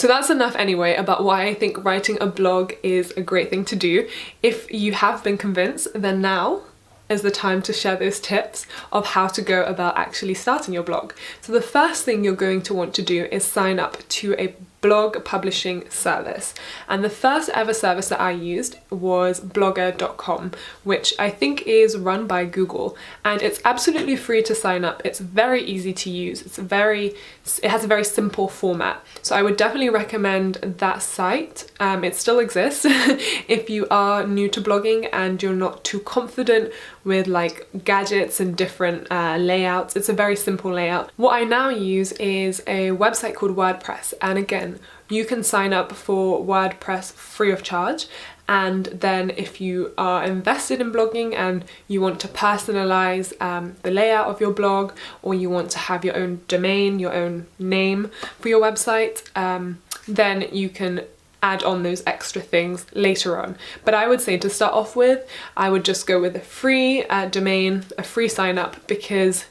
So that's enough anyway about why I think writing a blog is a great thing to do. If you have been convinced, then now is the time to share those tips of how to go about actually starting your blog. So the first thing you're going to want to do is sign up to a blog publishing service. And the first ever service that I used was blogger.com, which I think is run by Google, and it's absolutely free to sign up. It's very easy to use. It has a very simple format. So I would definitely recommend that site. It still exists if you are new to blogging and you're not too confident with like gadgets and different layouts. It's a very simple layout. What I now use is a website called WordPress, and again, you can sign up for WordPress free of charge. And then if you are invested in blogging and you want to personalize the layout of your blog, or you want to have your own domain, your own name for your website, then you can add on those extra things later on. But I would say to start off with, I would just go with a free domain, a free sign up, because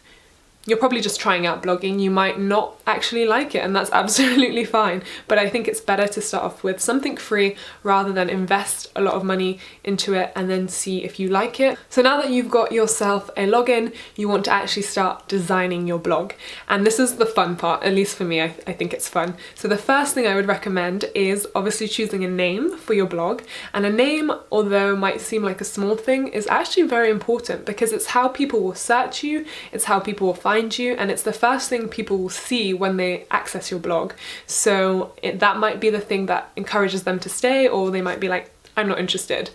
you're probably just trying out blogging. You might not actually like it, and that's absolutely fine. But I think it's better to start off with something free rather than invest a lot of money into it and then see if you like it. So now that you've got yourself a login, you want to actually start designing your blog. And this is the fun part, at least for me, I think it's fun. So the first thing I would recommend is obviously choosing a name for your blog. And a name, although might seem like a small thing, is actually very important, because it's how people will search you, it's how people will find you, and it's the first thing people will see when they access your blog. So that might be the thing that encourages them to stay, or they might be like, I'm not interested.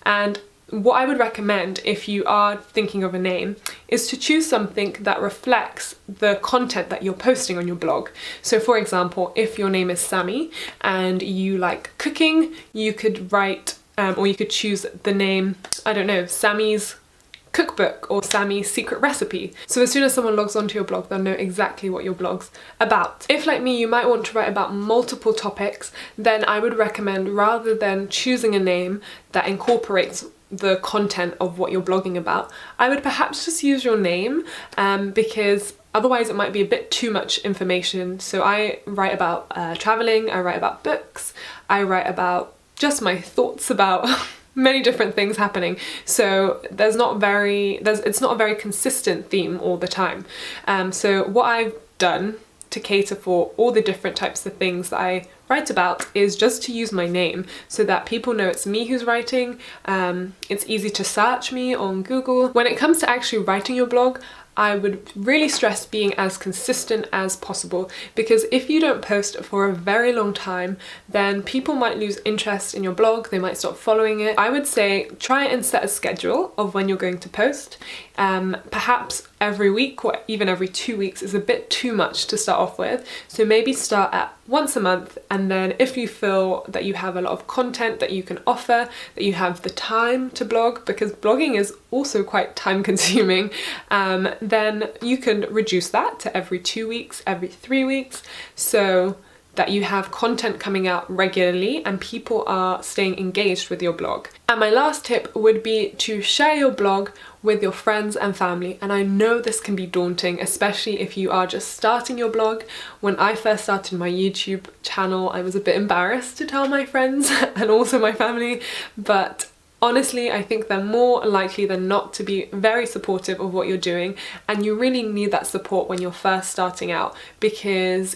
And what I would recommend if you are thinking of a name is to choose something that reflects the content that you're posting on your blog. So for example, if your name is Sammy and you like cooking, you could write, or you could choose the name, I don't know, Sammy's cookbook or Sammy's secret recipe. So as soon as someone logs onto your blog, they'll know exactly what your blog's about. If, like me, you might want to write about multiple topics, then I would recommend, rather than choosing a name that incorporates the content of what you're blogging about, I would perhaps just use your name, because otherwise it might be a bit too much information. So I write about traveling, I write about books, I write about just my thoughts about many different things happening. So it's not a very consistent theme all the time. So what I've done to cater for all the different types of things that I write about is just to use my name, so that people know it's me who's writing. It's easy to search me on Google. When it comes to actually writing your blog, I would really stress being as consistent as possible, because if you don't post for a very long time, then people might lose interest in your blog, they might stop following it. I would say try and set a schedule of when you're going to post. Perhaps every week or even every 2 weeks is a bit too much to start off with. So maybe start at once a month, and then if you feel that you have a lot of content that you can offer, that you have the time to blog, because blogging is also quite time consuming, then you can reduce that to every 2 weeks, every 3 weeks, so that you have content coming out regularly and people are staying engaged with your blog. And my last tip would be to share your blog with your friends and family. And I know this can be daunting, especially if you are just starting your blog. When I first started my YouTube channel, I was a bit embarrassed to tell my friends and also my family, but honestly, I think they're more likely than not to be very supportive of what you're doing, and you really need that support when you're first starting out, because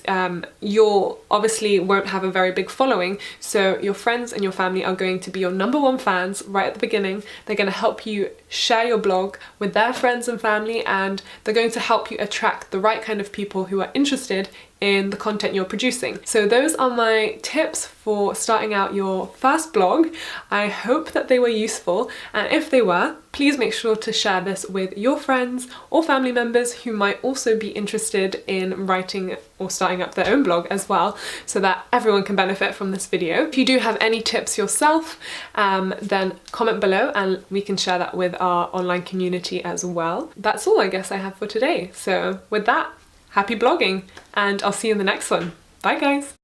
you obviously won't have a very big following, so your friends and your family are going to be your #1 fans right at the beginning. They're going to help you share your blog with their friends and family, and they're going to help you attract the right kind of people who are interested in the content you're producing. So those are my tips for starting out your first blog. I hope that they were useful, and if they were, please make sure to share this with your friends or family members who might also be interested in writing or starting up their own blog as well, so that everyone can benefit from this video. If you do have any tips yourself, then comment below and we can share that with our online community as well. That's all I guess I have for today. So with that, happy blogging, and I'll see you in the next one. Bye guys!